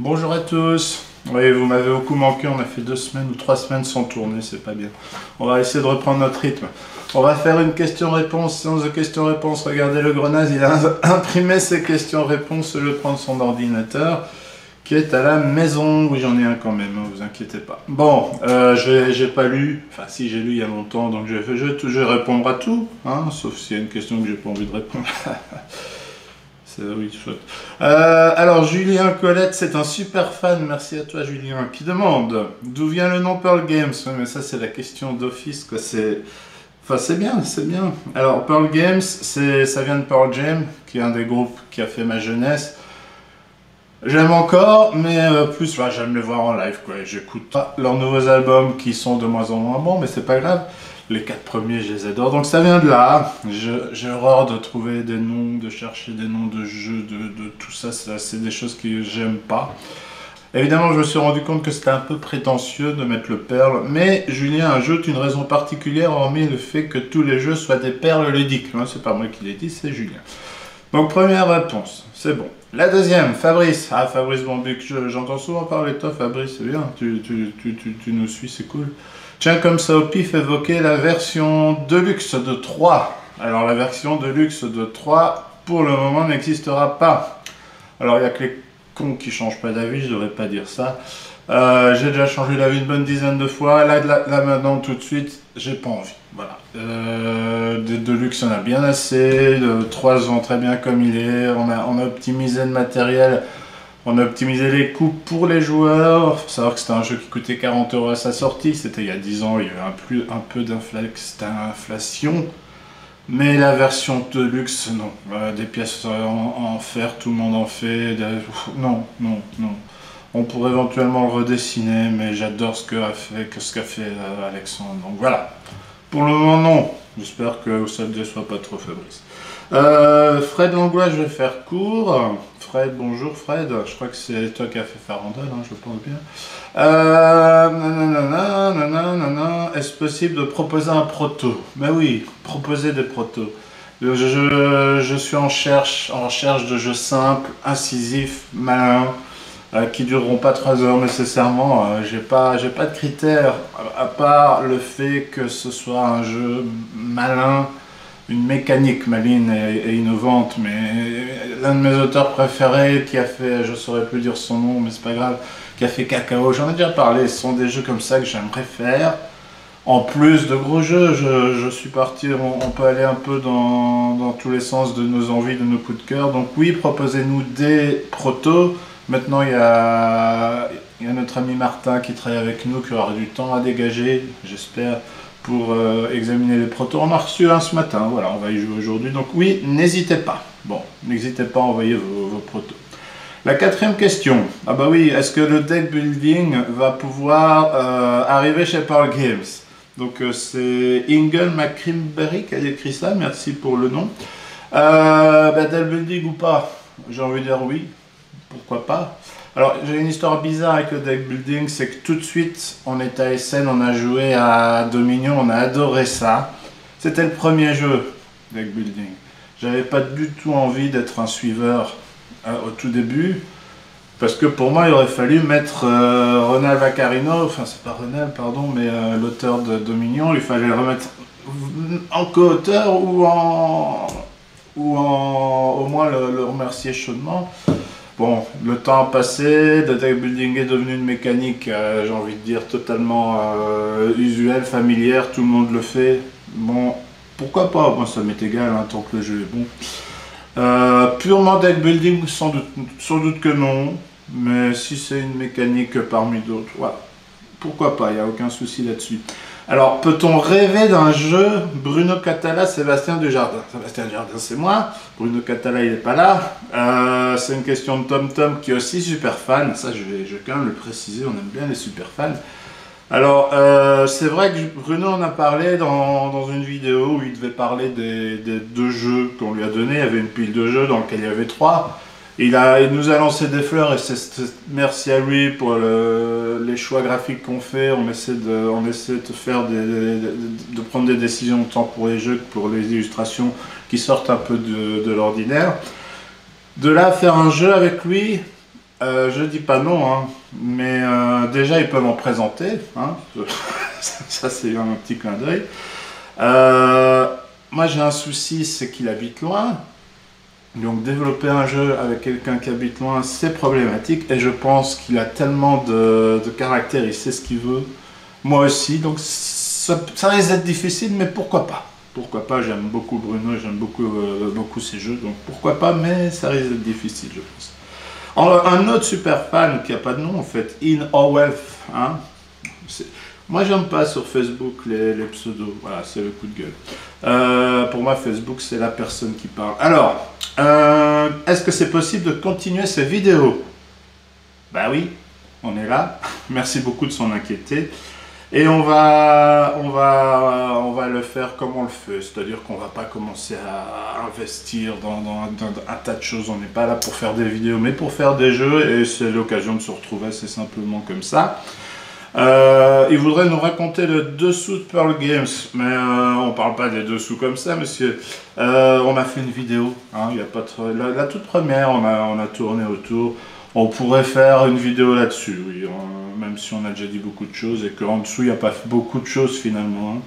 Bonjour à tous. Oui, vous m'avez beaucoup manqué, on a fait 2 semaines ou 3 semaines sans tourner, c'est pas bien. On va essayer de reprendre notre rythme. On va faire une question-réponse, séance de questions-réponses. Regardez le grenasse, il a imprimé ses questions-réponses, je prends son ordinateur qui est à la maison. Oui, j'en ai un quand même, hein, vous inquiétez pas. Bon, j'ai pas lu, enfin si j'ai lu il y a longtemps, donc je vais répondre à tout, hein, sauf s'il y a une question que j'ai pas envie de répondre. Oui, chouette. Alors, Julien Colette, c'est un super fan, merci à toi Julien, qui demande d'où vient le nom Pearl Games. Ouais, mais ça, c'est la question d'office, quoi. Enfin, c'est bien, c'est bien. Alors, Pearl Games, ça vient de Pearl Jam, qui est un des groupes qui a fait ma jeunesse. J'aime encore, mais plus, j'aime les voir en live, quoi. J'écoute pas leurs nouveaux albums qui sont de moins en moins bons, mais c'est pas grave. Les 4 premiers, je les adore. Donc ça vient de là. J'ai horreur de trouver des noms, de chercher des noms de jeux, de tout ça. C'est des choses que j'aime pas. Évidemment, je me suis rendu compte que c'était un peu prétentieux de mettre le perle. Mais Julien ajoute une raison particulière, hormis le fait que tous les jeux soient des perles ludiques. C'est pas moi qui l'ai dit, c'est Julien. Donc première réponse, c'est bon. La deuxième, Fabrice. Ah, Fabrice Bambuc, j'entends souvent parler de toi, Fabrice, c'est bien. Tu nous suis, c'est cool. Tiens, comme ça au pif, évoquer la version Deluxe de 3. Alors la version Deluxe de 3, pour le moment, n'existera pas. Alors il n'y a que les cons qui changent pas d'avis, je devrais pas dire ça. J'ai déjà changé d'avis une bonne dizaine de fois. Là maintenant, tout de suite, j'ai pas envie. Voilà. Des Deluxe, on a bien assez. De 3 vont très bien comme il est. On a optimisé le matériel. On a optimisé les coûts pour les joueurs. Il faut savoir que c'était un jeu qui coûtait 40 € à sa sortie. C'était il y a 10 ans, il y avait un peu d'inflation. Mais la version de luxe, non. Des pièces en fer, tout le monde en fait. Non, non, non. On pourrait éventuellement le redessiner, mais j'adore ce qu'a fait Alexandre. Donc voilà. Pour le moment, non. J'espère que ça ne déçoit pas trop Fabrice. Fred Langlois, je vais faire court. Fred, bonjour Fred. Je crois que c'est toi qui as fait Farandole, hein, je pense bien. Est-ce possible de proposer un proto? Ben oui, proposer des protos. Je suis en recherche de jeux simples, incisifs, malins, qui dureront pas 3 heures nécessairement. J'ai pas de critères, à part le fait que ce soit un jeu malin, une mécanique maligne et innovante, mais l'un de mes auteurs préférés qui a fait, je saurais plus dire son nom, mais c'est pas grave, qui a fait Cacao, j'en ai déjà parlé, ce sont des jeux comme ça que j'aimerais faire. En plus de gros jeux, je suis parti, on peut aller un peu dans tous les sens de nos envies, de nos coups de cœur. Donc oui, proposez-nous des protos. Maintenant, il y a notre ami Martin qui travaille avec nous, qui aura du temps à dégager, j'espère, pour examiner les protos. On en a reçu un ce matin, voilà, on va y jouer aujourd'hui. Donc oui, n'hésitez pas. Bon, n'hésitez pas à envoyer vos protos. La quatrième question. Ah bah oui, est-ce que le deck building va pouvoir arriver chez Pearl Games? Donc c'est Ingle McCrimberry qui a écrit ça, merci pour le nom. Deck building ou pas? J'ai envie de dire oui, pourquoi pas. Alors j'ai une histoire bizarre avec le deck building, c'est que tout de suite on est à SN, on a joué à Dominion, on a adoré ça. C'était le premier jeu, deck building. J'avais pas du tout envie d'être un suiveur au tout début. Parce que pour moi, il aurait fallu mettre Ronald Vaccarino, enfin c'est pas Ronald, pardon, mais l'auteur de Dominion, il fallait le remettre en co-auteur ou au moins le remercier chaudement. Bon, le temps a passé, le deck building est devenu une mécanique, j'ai envie de dire, totalement usuelle, familière, tout le monde le fait. Bon, pourquoi pas, moi ça m'est égal, hein, tant que le jeu est bon. Purement deck building, sans doute que non, mais si c'est une mécanique parmi d'autres, voilà. Pourquoi pas, il n'y a aucun souci là-dessus. Alors, peut-on rêver d'un jeu Bruno Catala, Sébastien Dujardin? Sébastien Dujardin, c'est moi. Bruno Catala, il n'est pas là. C'est une question de Tom Tom qui est aussi super fan. Ça, je vais quand même le préciser, on aime bien les super fans. Alors, c'est vrai que Bruno en a parlé dans une vidéo où il devait parler des 2 jeux qu'on lui a donnés. Il y avait une pile de jeux dans laquelle il y avait 3. Il nous a lancé des fleurs et merci à lui pour les choix graphiques qu'on fait. On essaie de faire de prendre des décisions tant pour les jeux que pour les illustrations qui sortent un peu de l'ordinaire. De là à faire un jeu avec lui, Je dis pas non, hein, mais déjà il peut m'en présenter, hein, ça c'est un petit clin d'œil. Moi j'ai un souci, c'est qu'il habite loin, donc développer un jeu avec quelqu'un qui habite loin c'est problématique, et je pense qu'il a tellement de caractère, il sait ce qu'il veut, moi aussi, donc ça risque d'être difficile, mais pourquoi pas? Pourquoi pas, j'aime beaucoup Bruno, j'aime beaucoup ses jeux, donc pourquoi pas, mais ça risque d'être difficile je pense. Un autre super fan qui n'a pas de nom en fait, In Wealth. Hein? Moi j'aime pas sur Facebook les pseudos, voilà, c'est le coup de gueule. Pour moi Facebook c'est la personne qui parle. Alors, est-ce que c'est possible de continuer ces vidéos? Bah oui, on est là. Merci beaucoup de s'en inquiéter. Et on va le faire comme on le fait, c'est-à-dire qu'on va pas commencer à investir dans un tas de choses, on n'est pas là pour faire des vidéos, mais pour faire des jeux, et c'est l'occasion de se retrouver, c'est simplement comme ça. Il voudrait nous raconter le dessous de Pearl Games, mais on parle pas des dessous comme ça, monsieur. On a fait une vidéo, hein, y a pas trop, la toute première, on a tourné autour. On pourrait faire une vidéo là-dessus, oui, même si on a déjà dit beaucoup de choses et qu'en dessous il n'y a pas beaucoup de choses finalement. Hein.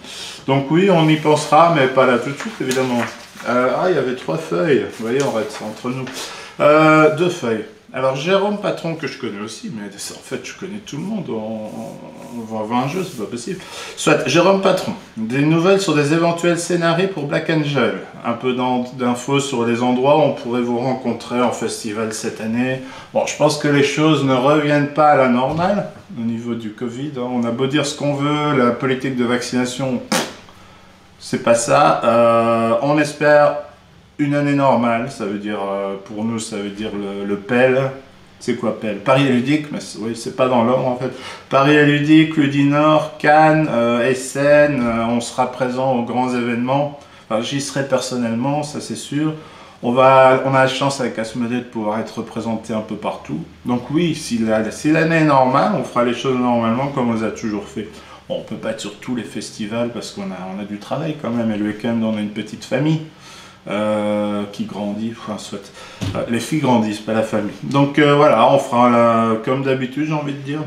Donc oui, on y pensera, mais pas là tout de suite évidemment. Il y avait 3 feuilles, vous voyez, on reste entre nous. 2 feuilles. Alors Jérôme Patron, que je connais aussi, mais en fait je connais tout le monde, on va voir un jeu, c'est pas possible. Soit, Jérôme Patron, des nouvelles sur des éventuels scénarios pour Black Angel, un peu d'infos sur les endroits où on pourrait vous rencontrer en festival cette année. Bon, je pense que les choses ne reviennent pas à la normale, au niveau du Covid, hein. On a beau dire ce qu'on veut, la politique de vaccination, c'est pas ça. On espère une année normale, ça veut dire, pour nous, ça veut dire le PEL. C'est quoi PEL? Paris est ludique, mais oui, c'est pas dans l'ordre en fait. Paris est ludique, Ludinor, Cannes, Essen, on sera présent aux grands événements. Enfin, j'y serai personnellement, ça c'est sûr. On a la chance avec Asmodée de pouvoir être représenté un peu partout. Donc oui, si l'année est normale, on fera les choses normalement comme on les a toujours fait. Bon, on peut pas être sur tous les festivals parce qu'on a du travail quand même, et le week-end on a une petite famille. Qui grandit, enfin soit les filles grandissent, pas la famille. Donc voilà, on fera comme d'habitude, j'ai envie de dire,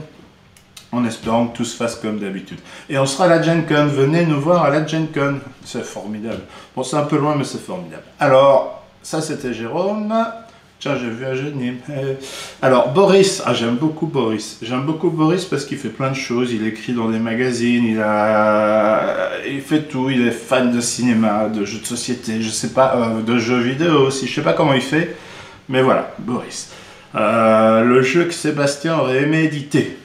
en espérant que tout se fasse comme d'habitude. Et on sera à la Gen Con, venez nous voir à la Gen Con, c'est formidable. Bon, c'est un peu loin, mais c'est formidable. Alors, ça c'était Jérôme. Tiens, j'ai vu un jeu de Nîmes. Alors, Boris, j'aime beaucoup Boris. J'aime beaucoup Boris parce qu'il fait plein de choses. Il écrit dans des magazines, il fait tout. Il est fan de cinéma, de jeux de société, je sais pas, de jeux vidéo aussi. Je sais pas comment il fait, mais voilà, Boris. Le jeu que Sébastien aurait aimé éditer.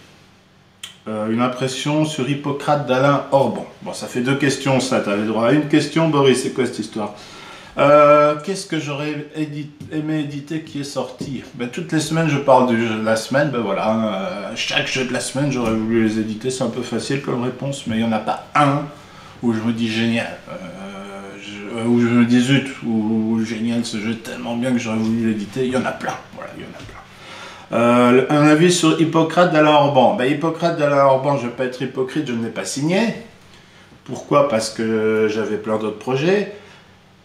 Une impression sur Hippocrate d'Alain Orban. Bon, ça fait 2 questions, ça. Tu avais droit à une question, Boris. C'est quoi cette histoire? Qu'est-ce que j'aurais aimé éditer qui est sorti? Ben, toutes les semaines je parle du jeu de la semaine, ben voilà, chaque jeu de la semaine j'aurais voulu les éditer, c'est un peu facile comme réponse, mais il n'y en a pas un où je me dis génial, où je me dis zut, ou génial, ce jeu est tellement bien que j'aurais voulu l'éditer, il y en a plein, voilà, il y en a plein. Un avis sur Hippocrate d'Alain Orban. Ben, Hippocrate d'Alain Orban, je ne vais pas être hypocrite, je ne l'ai pas signé. Pourquoi? Parce que j'avais plein d'autres projets.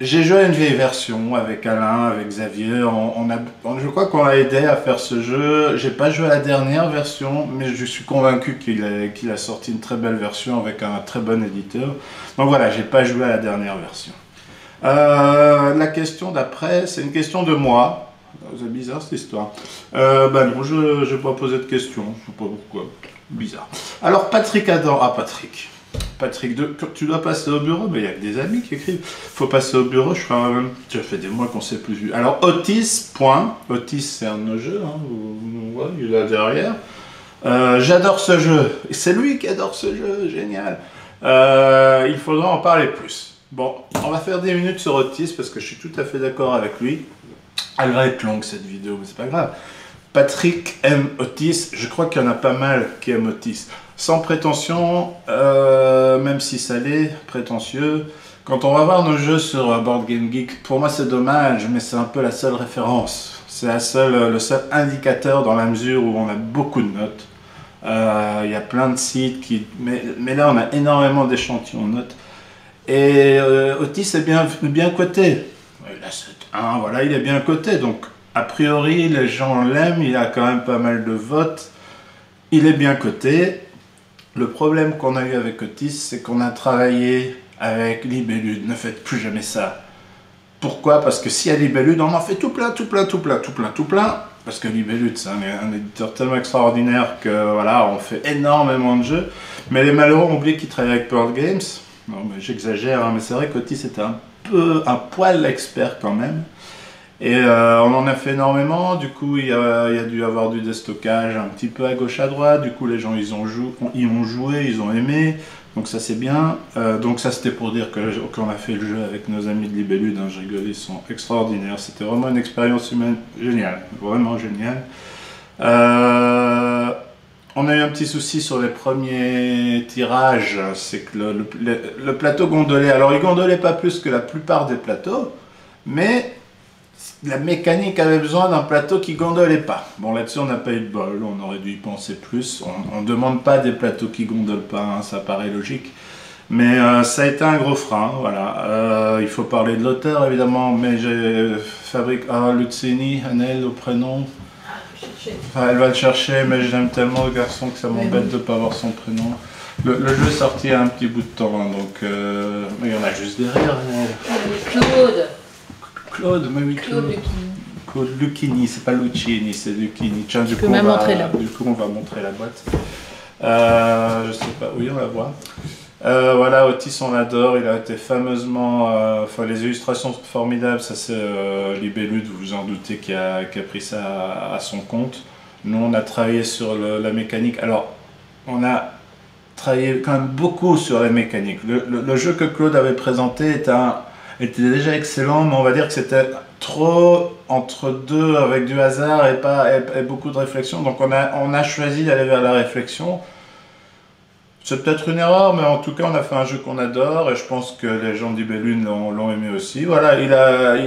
J'ai joué à une vieille version avec Alain, avec Xavier, je crois qu'on l'a aidé à faire ce jeu. J'ai pas joué à la dernière version, mais je suis convaincu qu'il a sorti une très belle version avec un très bon éditeur. Donc voilà, j'ai pas joué à la dernière version. La question d'après, c'est une question de moi. C'est bizarre cette histoire. Bah non, je vais pas poser de questions, je sais pas pourquoi. Bizarre. Alors Patrick Adam, Patrick, tu dois passer au bureau, mais il y a que des amis qui écrivent. Faut passer au bureau, ça fait des mois qu'on ne s'est plus vu. Alors Otis, Otis c'est un de nos jeux, hein, vous voyez, il est là derrière. J'adore ce jeu, c'est lui qui adore ce jeu, génial. Il faudra en parler plus. Bon, on va faire 10 minutes sur Otis parce que je suis tout à fait d'accord avec lui. Elle va être longue cette vidéo, mais c'est pas grave. Patrick aime Otis, je crois qu'il y en a pas mal qui aiment Otis. Sans prétention, même si ça l'est, prétentieux, quand on va voir nos jeux sur Board Game Geek, pour moi c'est dommage, mais c'est un peu la seule référence. C'est le seul indicateur dans la mesure où on a beaucoup de notes. Il y a plein de sites qui... Mais là on a énormément d'échantillons de notes. Et Otis est bien coté. Là, voilà, il est bien coté, donc a priori, les gens l'aiment, il a quand même pas mal de votes, il est bien coté. Le problème qu'on a eu avec Otis, c'est qu'on a travaillé avec Libellude. Ne faites plus jamais ça. Pourquoi? Parce que si à Libellude, on en fait tout plein, tout plein, tout plein, tout plein, tout plein. Parce que Libellude, c'est un éditeur tellement extraordinaire que voilà, on fait énormément de jeux. Mais les malheureux ont oublié qu'ils travaillaient avec Pearl Games. Non, mais j'exagère, hein, mais c'est vrai qu'Otis était un poil expert quand même. Et on en a fait énormément, du coup il y a dû avoir du déstockage un petit peu à gauche à droite, du coup les gens ils ont joué, ils ont aimé, donc ça c'est bien. Donc ça c'était pour dire qu'on a fait le jeu avec nos amis de Libellude, hein, je rigole, ils sont extraordinaires, c'était vraiment une expérience humaine géniale, vraiment géniale. On a eu un petit souci sur les premiers tirages, c'est que le plateau gondolait, alors il gondolait pas plus que la plupart des plateaux, mais la mécanique avait besoin d'un plateau qui gondolait pas. Bon, là-dessus, on n'a pas eu de bol, on aurait dû y penser plus. On ne demande pas des plateaux qui gondolent pas, hein, ça paraît logique. Mais ça a été un gros frein, voilà. Il faut parler de l'auteur, évidemment, mais j'ai fabriqué Luzzini, Annelle au prénom. Enfin, elle va le chercher, mais je l'aime tellement le garçon que ça m'embête de ne pas avoir son prénom. Le jeu est sorti il y a un petit bout de temps, hein, donc il y en a juste derrière. Claude, mais oui, Claude Lucchini, c'est pas Lucchini, c'est Lucchini. Tiens, du coup, on va montrer la boîte. Je sais pas, oui, on la voit. Voilà, Otis, on l'adore, il a été fameusement... Enfin, les illustrations sont formidables, ça c'est Libellude, vous vous en doutez, qui a pris ça à son compte. Nous, on a travaillé sur la mécanique. Alors, on a travaillé quand même beaucoup sur la mécanique. Le jeu que Claude avait présenté était déjà excellent, mais on va dire que c'était trop entre deux avec du hasard et beaucoup de réflexion. Donc on a choisi d'aller vers la réflexion. C'est peut-être une erreur, mais en tout cas on a fait un jeu qu'on adore et je pense que les gens d'Ibellude l'ont aimé aussi. Voilà, il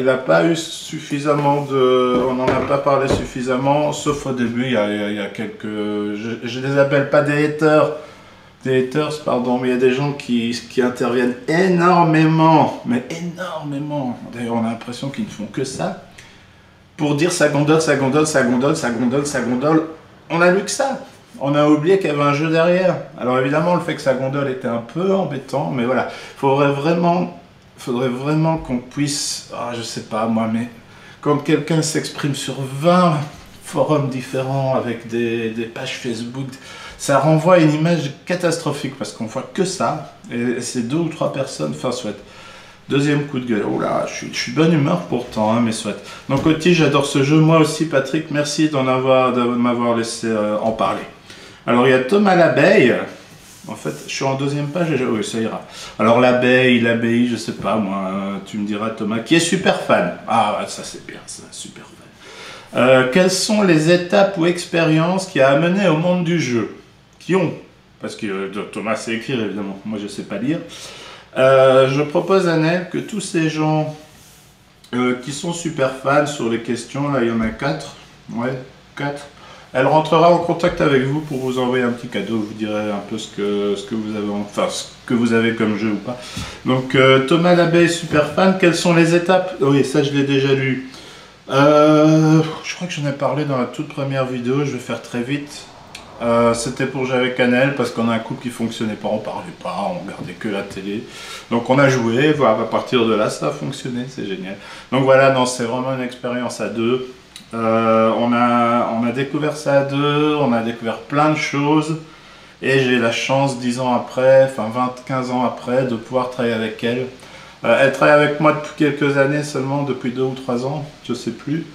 a pas eu suffisamment de... On n'en a pas parlé suffisamment, sauf au début, il y a quelques... Je les appelle pas des haters, pardon, mais il y a des gens qui interviennent énormément, mais énormément. D'ailleurs, on a l'impression qu'ils ne font que ça. Pour dire ça gondole, ça gondole, ça gondole, ça gondole, ça gondole. On a lu que ça. On a oublié qu'il y avait un jeu derrière. Alors évidemment, le fait que ça gondole était un peu embêtant, mais voilà. Faudrait vraiment qu'on puisse, je sais pas moi, mais quand quelqu'un s'exprime sur 20 forums différents avec des pages Facebook, ça renvoie à une image catastrophique parce qu'on voit que ça, et c'est 2 ou 3 personnes, enfin soit. Deuxième coup de gueule, oh là, je suis de bonne humeur pourtant, hein, mais soit. Donc Otis, j'adore ce jeu, moi aussi Patrick, merci de m'avoir laissé en parler. Alors il y a Thomas l'abeille, en fait je suis en 2e page et oui ça ira. Alors l'abbaye, je sais pas moi, tu me diras Thomas, qui est super fan. Ah ça c'est bien, c'est un super fan. Quelles sont les étapes ou expériences qui a amené au monde du jeu? Parce que Thomas sait écrire évidemment, moi je sais pas lire. Je propose à Nel que tous ces gens qui sont super fans sur les questions, là il y en a 4, ouais, 4. Elle rentrera en contact avec vous pour vous envoyer un petit cadeau, je vous dirai un peu ce que vous avez, enfin ce que vous avez comme jeu ou pas. Donc Thomas l'abeille super fan, quelles sont les étapes? Oui, ça je l'ai déjà lu. Je crois que j'en ai parlé dans la toute première vidéo, je vais faire très vite. C'était pour jouer avec Annelle parce qu'on a un couple qui fonctionnait pas, on parlait pas, on regardait que la télé. Donc on a joué, voilà, à partir de là ça a fonctionné, c'est génial. Donc voilà, non, c'est vraiment une expérience à deux. On a découvert ça à deux, on a découvert plein de choses. Et j'ai la chance, 10 ans après, enfin 15 ans après, de pouvoir travailler avec elle. Elle travaille avec moi depuis quelques années seulement, depuis 2 ou 3 ans, je sais plus.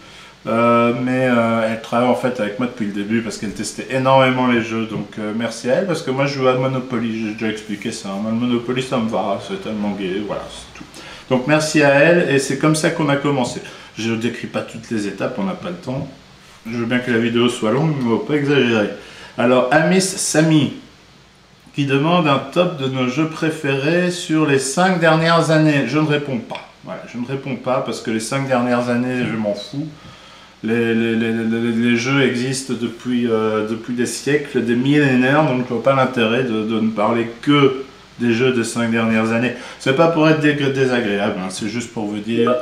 Elle travaille en fait avec moi depuis le début parce qu'elle testait énormément les jeux, donc merci à elle parce que moi je joue à Monopoly, j'ai déjà expliqué ça, le Monopoly ça me va, c'est tellement gai, voilà c'est tout. Donc merci à elle et c'est comme ça qu'on a commencé. Je ne décris pas toutes les étapes, on n'a pas le temps, je veux bien que la vidéo soit longue mais il ne faut pas exagérer. Alors Amis Samy qui demande un top de nos jeux préférés sur les 5 dernières années, je ne réponds pas, voilà, je ne réponds pas parce que les 5 dernières années je m'en fous. Les jeux existent depuis des siècles, des millénaires, donc je vois pas l'intérêt de ne parler que des jeux des 5 dernières années. C'est pas pour être désagréable, hein, c'est juste pour vous dire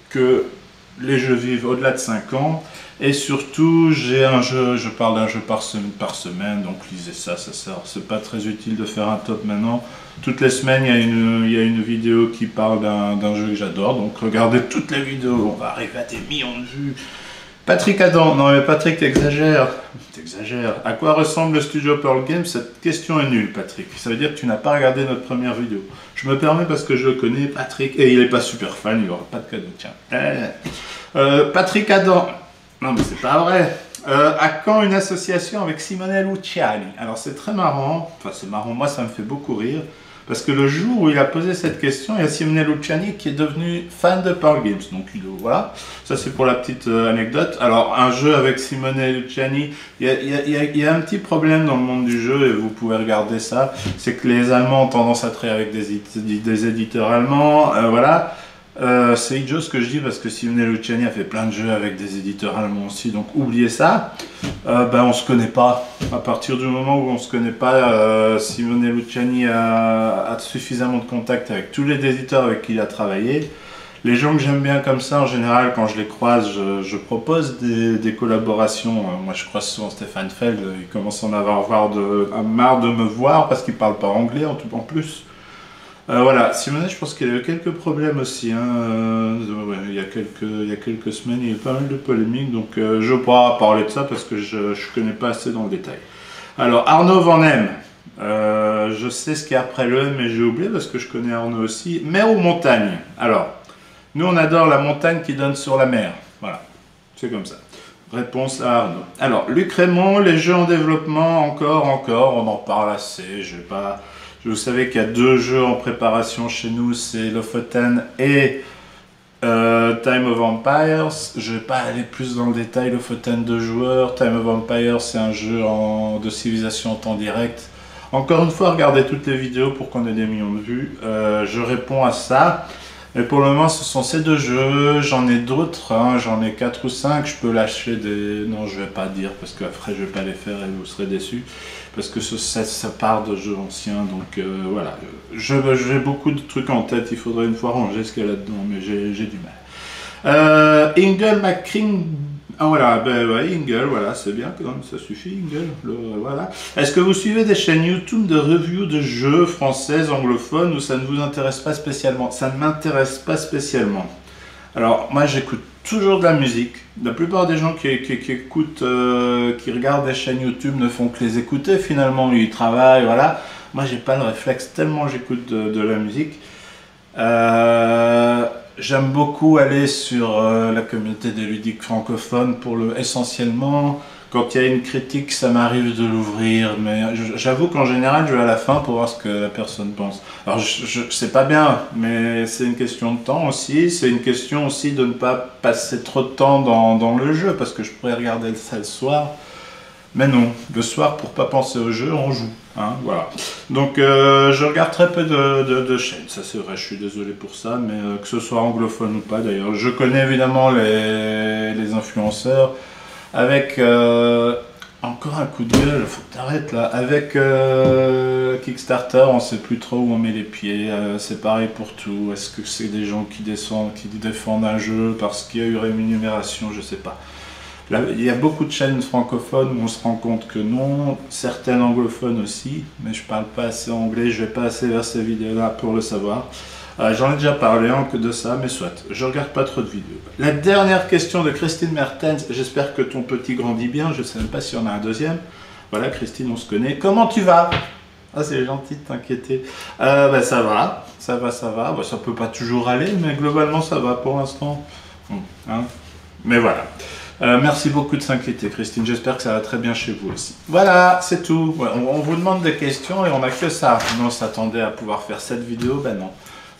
que les jeux vivent au-delà de 5 ans. Et surtout, j'ai un jeu, je parle d'un jeu par semaine, donc lisez ça, ça sert. C'est pas très utile de faire un top maintenant. Toutes les semaines, il y a une vidéo qui parle d'un jeu que j'adore, donc regardez toutes les vidéos, on va arriver à des millions de vues. Patrick Adam, non mais Patrick, t'exagères. T'exagères. À quoi ressemble le studio Pearl Games? Cette question est nulle, Patrick. Ça veut dire que tu n'as pas regardé notre première vidéo. Je me permets parce que je le connais, Patrick, et il n'est pas super fan, il n'y aura pas de cadeau, tiens. Patrick Adam. Non mais c'est pas vrai. À quand une association avec Simone Luciani? Alors c'est très marrant, enfin c'est marrant, moi ça me fait beaucoup rire, parce que le jour où il a posé cette question, il y a Simone Luciani qui est devenu fan de Pearl Games, donc voilà, ça c'est pour la petite anecdote. Alors un jeu avec Simone Luciani, il y a un petit problème dans le monde du jeu, et vous pouvez regarder ça, c'est que les Allemands ont tendance à travailler avec des éditeurs allemands, voilà. C'est idiot ce que je dis parce que Simone Luciani a fait plein de jeux avec des éditeurs allemands aussi, donc oubliez ça. Ben on se connaît pas. À partir du moment où on se connaît pas, Simone Luciani a suffisamment de contact avec tous les éditeurs avec qui il a travaillé. Les gens que j'aime bien comme ça, en général, quand je les croise, je propose des collaborations. Moi, je croise souvent Stéphane Feld, il commence à en avoir marre de me voir parce qu'il parle pas anglais en plus. Voilà, Simone, je pense qu'il y a eu quelques problèmes aussi. Hein. Ouais, il y a quelques semaines, il y a eu pas mal de polémiques, donc je ne vais pas parler de ça parce que je ne connais pas assez dans le détail. Alors, Arnaud Van Hem, je sais ce qu'il y a après le M, mais j'ai oublié parce que je connais Arnaud aussi. Mer ou montagne? Alors, nous on adore la montagne qui donne sur la mer. Voilà, c'est comme ça. Réponse à Arnaud. Alors, Luc Raymond, les jeux en développement, encore, on en parle assez, je vais pas... Vous savez qu'il y a 2 jeux en préparation chez nous, c'est Lofoten et Time of Empires. Je ne vais pas aller plus dans le détail, Lofoten 2 joueurs, Time of Empires c'est un jeu de civilisation en temps direct. Encore une fois, regardez toutes les vidéos pour qu'on ait des millions de vues. Je réponds à ça. Mais pour le moment, ce sont ces 2 jeux. J'en ai d'autres, hein. J'en ai 4 ou 5. Je peux lâcher des... Non, je vais pas dire parce qu'après, je vais pas les faire et vous serez déçus. Parce que ça part de jeux anciens. Donc voilà. J'ai beaucoup de trucs en tête. Il faudrait une fois ranger ce qu'il y a là-dedans. Mais j'ai du mal. Ingle McCring. Ah voilà, ben ouais, Ingle, voilà, c'est bien quand même, ça suffit, Ingle, voilà. Est-ce que vous suivez des chaînes YouTube de review de jeux françaises, anglophones, ou ça ne vous intéresse pas spécialement? Ça ne m'intéresse pas spécialement. Alors, moi j'écoute toujours de la musique. La plupart des gens qui écoutent, qui regardent des chaînes YouTube ne font que les écouter finalement, ils travaillent, voilà. Moi j'ai pas le réflexe tellement j'écoute de la musique. J'aime beaucoup aller sur la communauté des ludiques francophones essentiellement. Quand il y a une critique, ça m'arrive de l'ouvrir, mais j'avoue qu'en général, je vais à la fin pour voir ce que la personne pense. Alors, c'est pas bien, mais c'est une question de temps aussi. C'est une question aussi de ne pas passer trop de temps dans le jeu, parce que je pourrais regarder ça le soir. Mais non, le soir, pour pas penser au jeu, on joue. Hein, voilà. Donc, je regarde très peu de chaînes, ça c'est vrai, je suis désolé pour ça, mais que ce soit anglophone ou pas d'ailleurs. Je connais évidemment les influenceurs, avec encore un coup de gueule, faut que t'arrêtes là, avec Kickstarter, on sait plus trop où on met les pieds, c'est pareil pour tout. Est-ce que c'est des gens qui défendent un jeu parce qu'il y a eu rémunération, je sais pas. Là, il y a beaucoup de chaînes francophones où on se rend compte que non, certaines anglophones aussi, mais je parle pas assez anglais, je vais pas assez vers ces vidéos-là pour le savoir. J'en ai déjà parlé que de ça, mais soit, je regarde pas trop de vidéos. La dernière question de Christine Mertens, j'espère que ton petit grandit bien, je sais même pas si on a un deuxième. Voilà, Christine, on se connaît. Comment tu vas? Ah, c'est gentil de t'inquiéter. Ben, ça va. Ben, ça peut pas toujours aller, mais globalement ça va pour l'instant. Hein, mais voilà. Merci beaucoup de s'inquiéter, Christine. J'espère que ça va très bien chez vous aussi. Voilà, c'est tout. Ouais, on vous demande des questions et on n'a que ça. Nous, on s'attendait à pouvoir faire cette vidéo, ben non.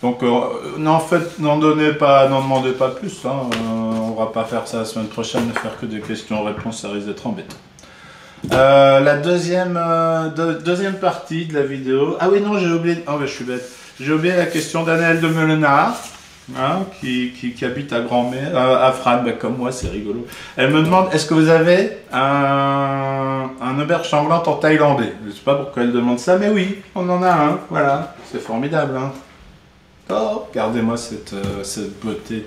Donc, en fait, n'en demandez pas plus. Hein. On va pas faire ça la semaine prochaine, ne faire que des questions-réponses, ça risque d'être embêtant. La deuxième partie de la vidéo. Ah oui, non, j'ai oublié. Oh, ben, je suis bête. J'ai oublié la question d'Annelle de Melenard. Hein, qui habite à Grand-Mère, à Frane, ben, comme moi, c'est rigolo. Elle me demande, est-ce que vous avez un auberge sanglante en thaïlandais? Je ne sais pas pourquoi elle demande ça, mais oui, on en a un, voilà, c'est formidable. Hein. Oh, regardez-moi cette beauté.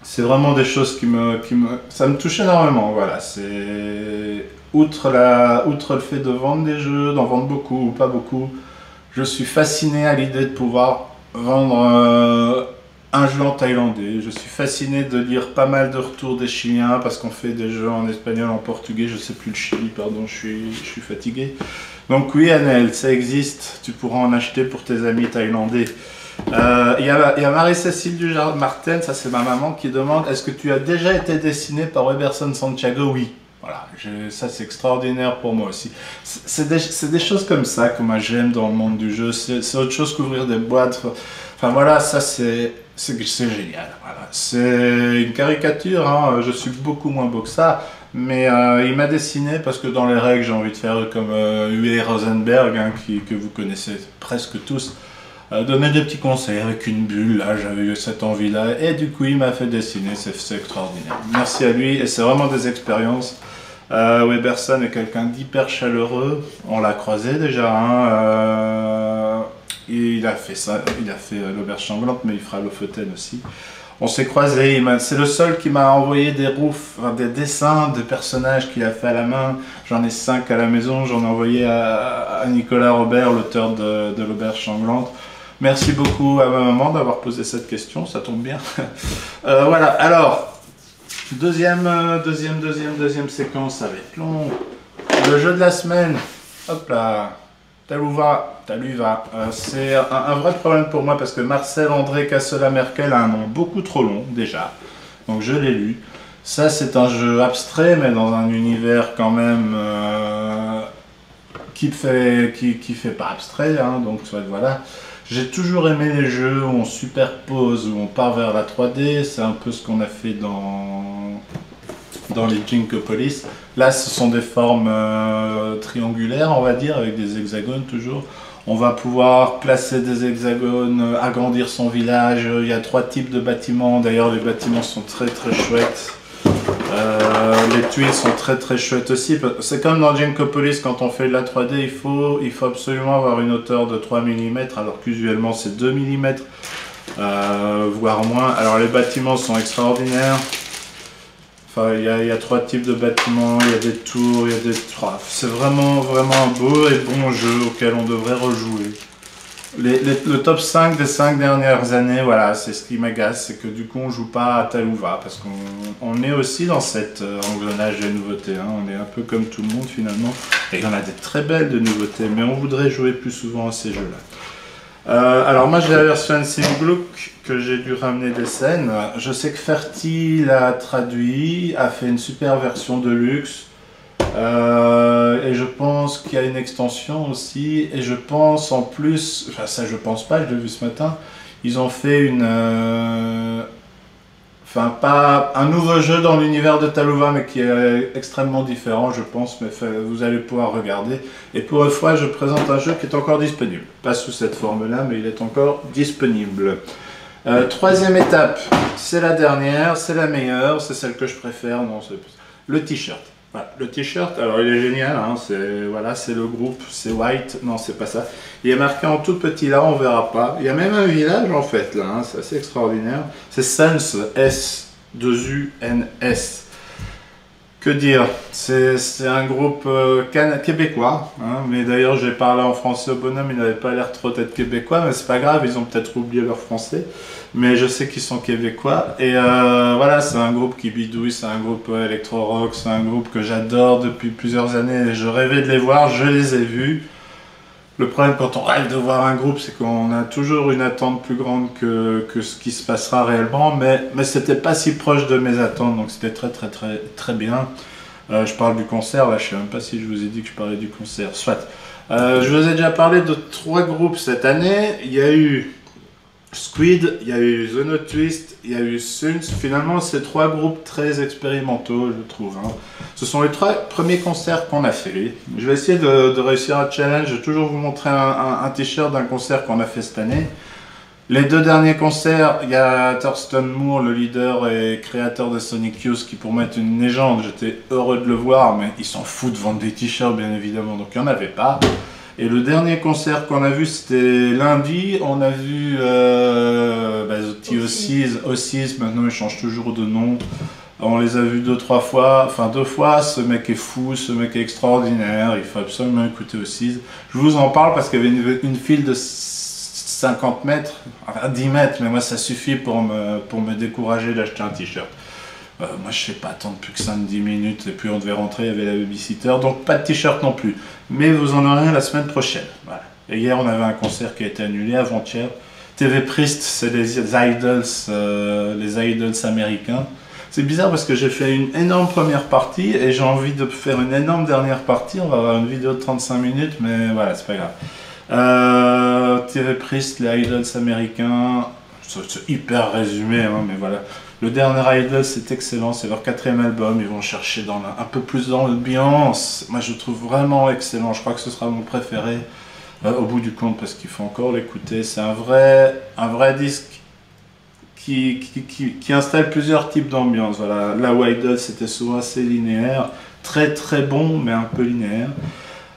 c'est vraiment des choses ça me touche énormément. Voilà, c'est outre le fait de vendre des jeux, d'en vendre beaucoup ou pas beaucoup, je suis fasciné à l'idée de pouvoir vendre un jeu en thaïlandais. Je suis fasciné de lire pas mal de retours des Chiliens parce qu'on fait des jeux en espagnol, en portugais, je sais plus le Chili, pardon, je suis fatigué. Donc oui, Annelle, ça existe, tu pourras en acheter pour tes amis thaïlandais. Il y a Marie-Cécile Dujardin-Martin, ça c'est ma maman, qui demande est-ce que tu as déjà été dessiné par Weberson Santiago? Oui. Voilà, ça c'est extraordinaire pour moi aussi. C'est des choses comme ça que moi j'aime dans le monde du jeu. C'est autre chose qu'ouvrir des boîtes. Enfin voilà, ça c'est génial. Voilà. C'est une caricature, hein. Je suis beaucoup moins beau que ça. Mais il m'a dessiné parce que dans les règles j'ai envie de faire comme Uwe Rosenberg, hein, que vous connaissez presque tous. Donner des petits conseils avec une bulle, là j'avais eu cette envie là et du coup il m'a fait dessiner, c'est extraordinaire. Merci à lui et c'est vraiment des expériences. Weberson est quelqu'un d'hyper chaleureux, on l'a croisé déjà, hein, il a fait ça, il a fait l'auberge sanglante mais il fera Lofoten aussi. On s'est croisés, c'est le seul qui m'a envoyé des enfin, des dessins de personnages qu'il a fait à la main. J'en ai 5 à la maison, j'en ai envoyé à Nicolas Robert, l'auteur de l'auberge sanglante. Merci beaucoup à ma maman d'avoir posé cette question, ça tombe bien. Voilà, alors, deuxième séquence, ça va être long. Le jeu de la semaine, hop là, Taluva. C'est un vrai problème pour moi parce que Marcel André Cassola-Merkel a un nom beaucoup trop long déjà, donc je l'ai lu. Ça c'est un jeu abstrait mais dans un univers quand même qui fait pas abstrait, hein, donc voilà. J'ai toujours aimé les jeux où on superpose, où on part vers la 3D, c'est un peu ce qu'on a fait dans les Jinkopolis. Là, ce sont des formes triangulaires, on va dire, avec des hexagones toujours. On va pouvoir placer des hexagones, agrandir son village. Il y a 3 types de bâtiments. D'ailleurs, les bâtiments sont très très chouettes. Les tuiles sont très très chouettes aussi. C'est comme dans Jinkopolis, quand on fait de la 3D, il faut absolument avoir une hauteur de 3 mm, alors qu'usuellement c'est 2 mm, voire moins. Alors les bâtiments sont extraordinaires. Enfin, il y a 3 types de bâtiments, il y a des tours, il y a des... C'est vraiment un beau et bon jeu auquel on devrait rejouer. Le top 5 des 5 dernières années, voilà, c'est ce qui m'agace, c'est que du coup on joue pas à Taluva, parce qu'on est aussi dans cet engrenage des nouveautés, hein. On est un peu comme tout le monde finalement, et il y en a des très belles de nouveautés, mais on voudrait jouer plus souvent à ces jeux-là. Alors moi j'ai la version NC Gluck que j'ai dû ramener des scènes. Je sais que Ferti l'a traduit, a fait une super version de luxe. Et je pense qu'il y a une extension aussi. Et je pense en plus, enfin ça je pense pas, je l'ai vu ce matin, ils ont fait enfin pas un nouveau jeu dans l'univers de Taluva mais qui est extrêmement différent je pense, mais vous allez pouvoir regarder. Et pour une fois je présente un jeu qui est encore disponible, pas sous cette forme là mais il est encore disponible. Troisième étape, c'est la dernière, c'est la meilleure, c'est celle que je préfère, non, le t-shirt. Voilà, le t-shirt, alors il est génial, hein, c'est le groupe, c'est White, non c'est pas ça. Il est marqué en tout petit là, on verra pas. Il y a même un village en fait là, hein, c'est assez extraordinaire. C'est Suns, S-2-U-N-S. Que dire, c'est un groupe québécois, hein, mais d'ailleurs j'ai parlé en français au bonhomme, il n'avait pas l'air trop d'être québécois, mais c'est pas grave, ils ont peut-être oublié leur français. Mais je sais qu'ils sont québécois, et voilà, c'est un groupe qui bidouille, c'est un groupe électro-rock, c'est un groupe que j'adore depuis plusieurs années, et je rêvais de les voir, je les ai vus. Le problème quand on rêve de voir un groupe, c'est qu'on a toujours une attente plus grande que ce qui se passera réellement, mais c'était pas si proche de mes attentes, donc c'était très bien. Je parle du concert, là je sais même pas si je vous ai dit que je parlais du concert, soit. Je vous ai déjà parlé de 3 groupes cette année, il y a eu Squid, il y a eu The No Twist, il y a eu Suns. Finalement, c'est 3 groupes très expérimentaux, je trouve, hein. Ce sont les 3 premiers concerts qu'on a fait. Je vais essayer de réussir un challenge. Je vais toujours vous montrer un t-shirt d'un concert qu'on a fait cette année. Les 2 derniers concerts, il y a Thurston Moore, le leader et créateur de Sonic Youth, qui pour moi est une légende. J'étais heureux de le voir, mais il s'en fout de vendre des t-shirts, bien évidemment, donc il n'y en avait pas. Et le dernier concert qu'on a vu, c'était lundi. On a vu The Ossies, maintenant ils changent toujours de nom. On les a vus 2 fois. Ce mec est fou, ce mec est extraordinaire. Il faut absolument écouter Ossies. Je vous en parle parce qu'il y avait une file de 50 mètres, enfin 10 mètres, mais moi ça suffit pour me décourager d'acheter un t-shirt. Moi je sais pas attendre plus que 5-10 minutes et puis on devait rentrer, il y avait la babysitter, donc pas de t-shirt non plus. Mais vous en aurez un la semaine prochaine. Voilà. Et hier on avait un concert qui a été annulé, avant-hier. TV Priest, c'est les idols américains. C'est bizarre parce que j'ai fait une énorme première partie et j'ai envie de faire une énorme dernière partie. On va avoir une vidéo de 35 minutes, mais voilà, c'est pas grave. TV Priest, les idols américains, c'est hyper résumé, hein, mais voilà. Le dernier Idol, c'est excellent, c'est leur 4e album, ils vont chercher un peu plus dans l'ambiance. Moi je le trouve vraiment excellent, je crois que ce sera mon préféré au bout du compte parce qu'il faut encore l'écouter. C'est un vrai disque qui installe plusieurs types d'ambiance. Voilà. Là où Idol c'était souvent assez linéaire, très très bon mais un peu linéaire.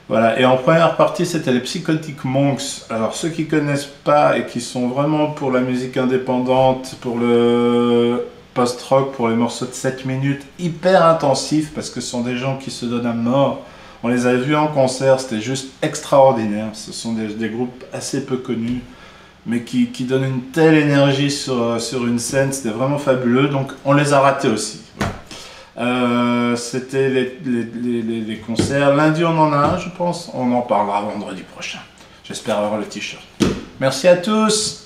Voilà, et en première partie, c'était les Psychotic Monks. Alors, ceux qui connaissent pas et qui sont vraiment pour la musique indépendante, pour le post-rock, pour les morceaux de 7 minutes, hyper intensifs, parce que ce sont des gens qui se donnent à mort. On les a vus en concert, c'était juste extraordinaire. Ce sont des groupes assez peu connus, mais qui donnent une telle énergie sur une scène, c'était vraiment fabuleux, donc on les a ratés aussi. C'était les concerts. Lundi on en a un je pense, on en parlera vendredi prochain. J'espère avoir le t-shirt. Merci à tous.